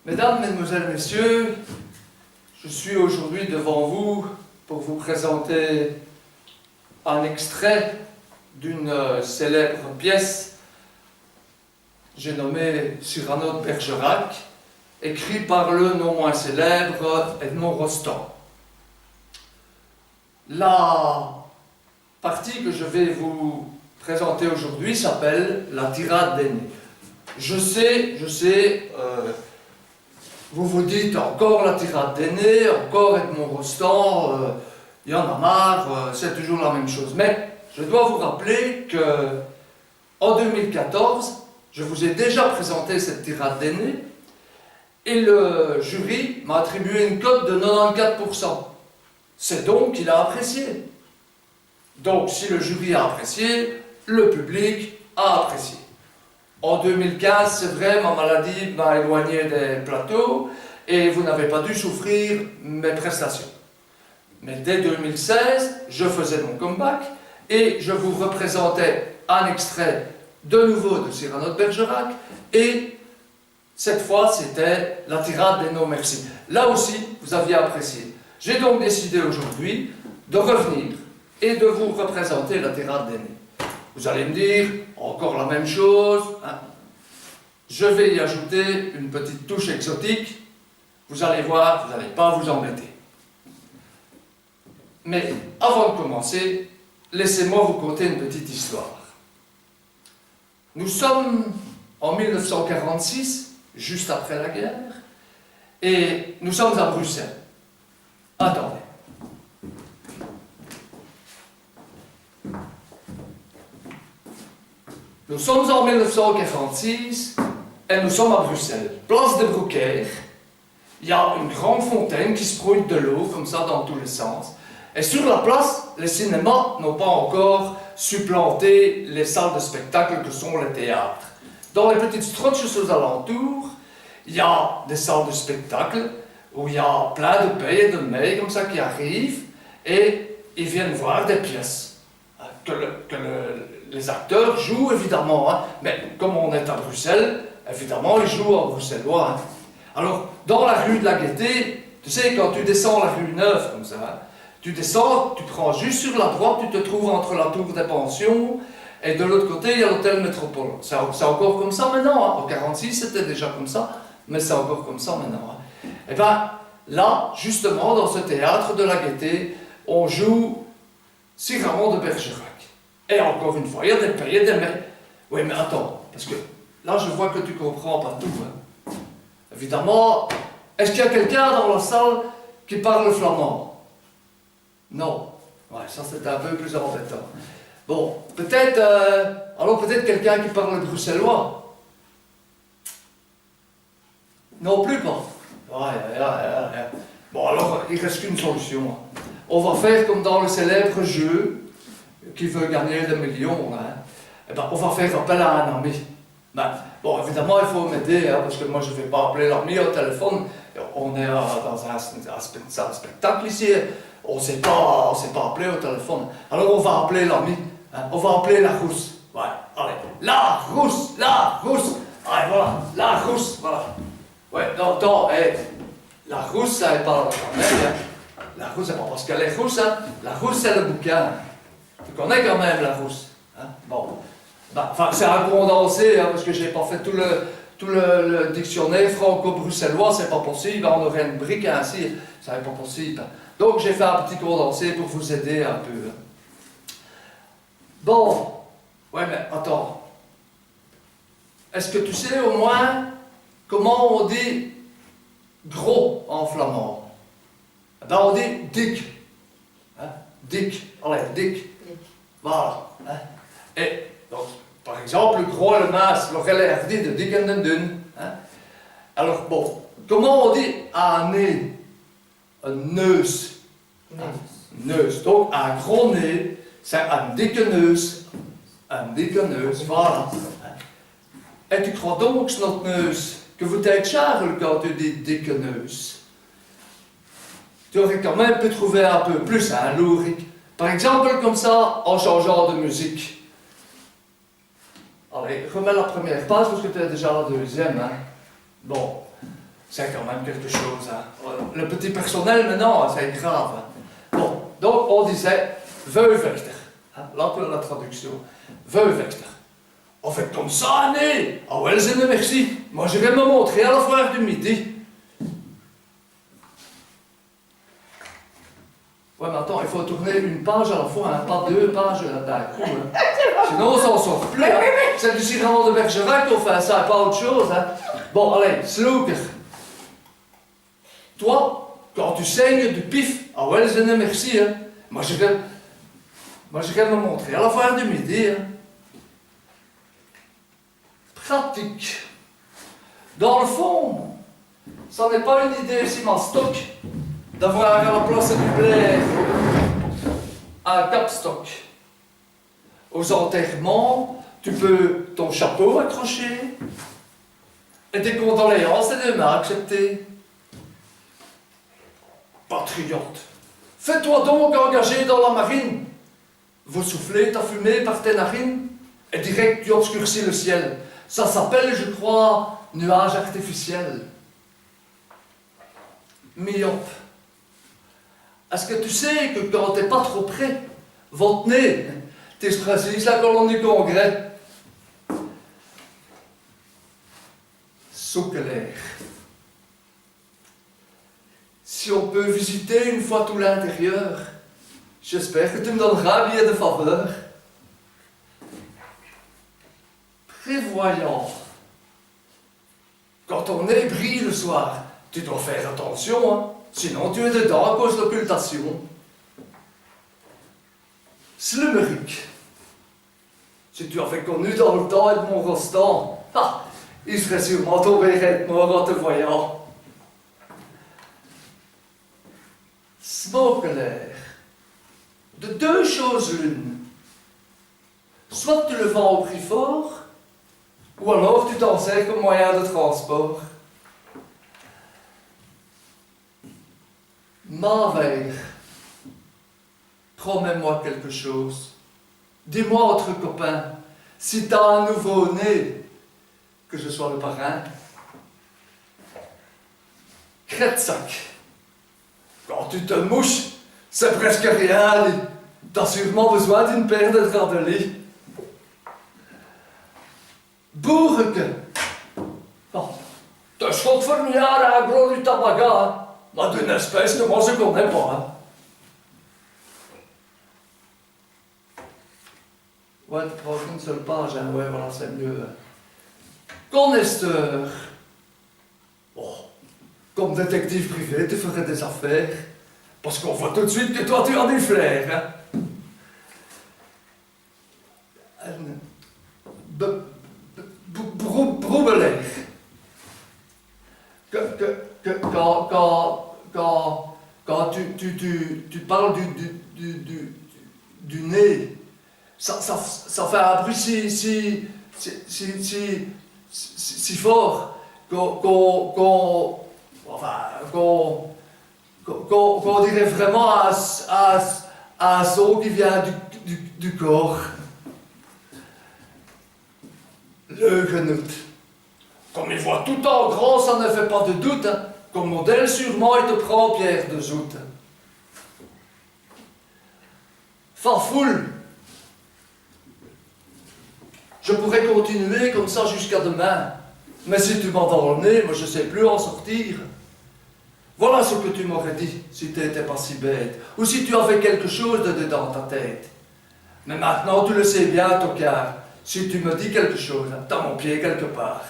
Mesdames, Mesdemoiselles, Messieurs, je suis aujourd'hui devant vous pour vous présenter un extrait d'une célèbre pièce, j'ai nommé Cyrano de Bergerac, écrit par le non moins célèbre Edmond Rostand. La partie que je vais vous présenter aujourd'hui s'appelle La tirade d'aînés. Je sais, vous vous dites encore la tirade d'aînés, encore Edmond Rostand, il y en a marre, c'est toujours la même chose. Mais je dois vous rappeler que en 2014, je vous ai déjà présenté cette tirade d'aînés et le jury m'a attribué une cote de 94%. C'est donc qu'il a apprécié. Donc si le jury a apprécié, le public a apprécié. En 2015, c'est vrai, ma maladie m'a éloigné des plateaux et vous n'avez pas dû souffrir mes prestations. Mais dès 2016, je faisais mon comeback et je vous représentais un extrait de nouveau de Cyrano de Bergerac et cette fois, c'était la tirade des non merci. Là aussi, vous aviez apprécié. J'ai donc décidé aujourd'hui de revenir et de vous représenter la tirade d'aînés. Vous allez me dire, encore la même chose, hein. Je vais y ajouter une petite touche exotique. Vous allez voir, vous n'allez pas vous embêter. Mais avant de commencer, laissez-moi vous conter une petite histoire. Nous sommes en 1946, juste après la guerre, et nous sommes à Bruxelles. Attendez. Nous sommes en 1946 et nous sommes à Bruxelles. Place de Broekère. Il y a une grande fontaine qui sprouille de l'eau, comme ça, dans tous les sens. Et sur la place, les cinémas n'ont pas encore supplanté les salles de spectacle que sont les théâtres. Dans les petites strotches aux alentours, il y a des salles de spectacle où il y a plein de pays et de mets comme ça qui arrivent et ils viennent voir des pièces les acteurs jouent évidemment, hein, mais comme on est à Bruxelles, évidemment ils jouent en bruxellois. Hein. Alors, dans la rue de la Gaîté, tu sais, quand tu descends la rue Neuve comme ça, hein, tu descends, tu prends juste sur la droite, tu te trouves entre la tour des pensions et de l'autre côté il y a l'hôtel Métropole. C'est encore comme ça maintenant, hein. En 1946 c'était déjà comme ça, mais c'est encore comme ça maintenant. Hein. Et bien là, justement, dans ce théâtre de la Gaîté, on joue Cyrano de Bergerac. Et encore une fois, il y a des pays et des mets. Oui, mais attends, parce que là, je vois que tu comprends pas tout. Hein. Évidemment, est-ce qu'il y a quelqu'un dans la salle qui parle flamand? Non. Ouais, ça, c'est un peu plus embêtant. Bon, peut-être... alors, peut-être quelqu'un qui parle bruxellois? Non plus pas. Ouais. Bon, alors, il reste qu'une solution. On va faire comme dans le célèbre jeu qui veut gagner des millions, hein. Eh ben, on va faire appel à un ami. Ben, bon, évidemment, il faut m'aider, hein, parce que moi, je ne vais pas appeler l'ami au téléphone. On est dans un spectacle ici, on ne sait pas appeler au téléphone. Alors, on va appeler l'ami, hein, on va appeler la rousse. Ouais, allez, la rousse. Allez, voilà, la rousse, voilà. Ouais, non, la rousse, ça n'est pas la même, hein. La rousse, c'est pas parce qu'elle est rousse, hein. La rousse, c'est le bouquin. Tu connais quand même la rousse, hein? Bon. Ben, enfin, c'est un condensé, hein, parce que j'ai pas fait tout le dictionnaire franco-bruxellois, c'est pas possible, on aurait une brique ainsi, ça n'est pas possible. Donc j'ai fait un petit condensé pour vous aider un peu. Bon, ouais, mais attends. Est-ce que tu sais au moins comment on dit gros en flamand? Ben, on dit dik. Hein? Dik, allez, dik. Voilà. Hein? Et donc, par exemple, le gros et le mince, l'aurait dit de dik en de dun. Hein? Alors, bon, comment on dit un nez? Un neus. Hein? Neus. Donc, un gros nez, c'est un dikke neus. Un dikke neus, voilà. Hein? Et tu crois donc, snotneus, que vous êtes Charles quand tu dis dikke neus? Tu aurais quand même pu trouver un peu plus, hein, lourique. Par exemple, comme ça, en changeant de musique. Allez, remets la première page parce que tu es déjà la deuxième. Hein. Bon. c'est quand même quelque chose. Hein. Le petit personnel, maintenant, c'est grave. Hein. Bon, donc on disait veuvechter. Hein. Là, pour la traduction. Veuvechter. On fait comme ça, Annie. Ah ouais, merci. Moi, je vais me montrer à la foire du midi. Ouais, mais attends, il faut tourner une page à la fois, hein, pas deux pages d'un coup. Hein. Sinon, on s'en sort plus. Hein. C'est du Cyrano de Bergerac qu'on fait ça, pas autre chose. Hein. Bon, allez, Slooker. Toi, quand tu saignes du pif, ah ouais, merci. Hein. Moi, je vais me montrer à la foire du midi. Hein. Pratique. Dans le fond, ça n'est pas une idée si mastoc d'avoir à la place du blaire un capstock. Aux enterrements, tu peux ton chapeau accrocher et tes condoléances et des mains acceptées. Patriote, fais-toi donc engager dans la marine. Vous soufflez ta fumée par tes narines et direct tu obscurcis le ciel. Ça s'appelle, je crois, nuage artificiel. Myope. Est-ce que tu sais que quand t'es pas trop près, votre nez, t'es précise la colonne du Congrès. Socolaire. Si on peut visiter une fois tout l'intérieur, j'espère que tu me donneras un billet de faveur. Prévoyant. Quand ton nez brille le soir, tu dois faire attention, hein. Sinon tu es dedans à cause d'occultation. Slumerique. Si tu avais connu dans le temps Edmond Rostand, il serait sûrement tombé raide mort en te voyant. Smokelaire. De deux choses l'une. Soit tu le vends au prix fort, ou alors tu t'en sers comme moyen de transport. Mavère, promets-moi quelque chose. Dis-moi entre copains, si t'as un nouveau-né, que je sois le parrain. Crête-sac. Quand tu te mouches, c'est presque rien. T'as sûrement besoin d'une paire de draps de lit. Bourgue. Oh, te schot formulaire à un gros du tabac, hein. Mais d'une espèce que moi je connais pas. Hein. Ouais, tu prends une seule page, hein. Ouais, voilà, c'est mieux. Connaisseur. Oh, comme détective privé, tu ferais des affaires. Parce qu'on voit tout de suite que toi, tu as du flair. Hein. Broubelaire. Quand tu parles du nez, ça fait un bruit si fort qu'on dirait vraiment un son qui vient du corps. Le Genout. Comme il voit tout en grand, ça ne fait pas de doute. Hein. Comme modèle, sûrement, il te prend Pierre de Zout. Farfoule. Je pourrais continuer comme ça jusqu'à demain. Mais si tu m'as dans le nez, moi je ne sais plus en sortir. Voilà ce que tu m'aurais dit si tu n'étais pas si bête. Ou si tu avais quelque chose de dedans ta tête. Mais maintenant, tu le sais bien, tocard. Si tu me dis quelque chose, t'as mon pied quelque part.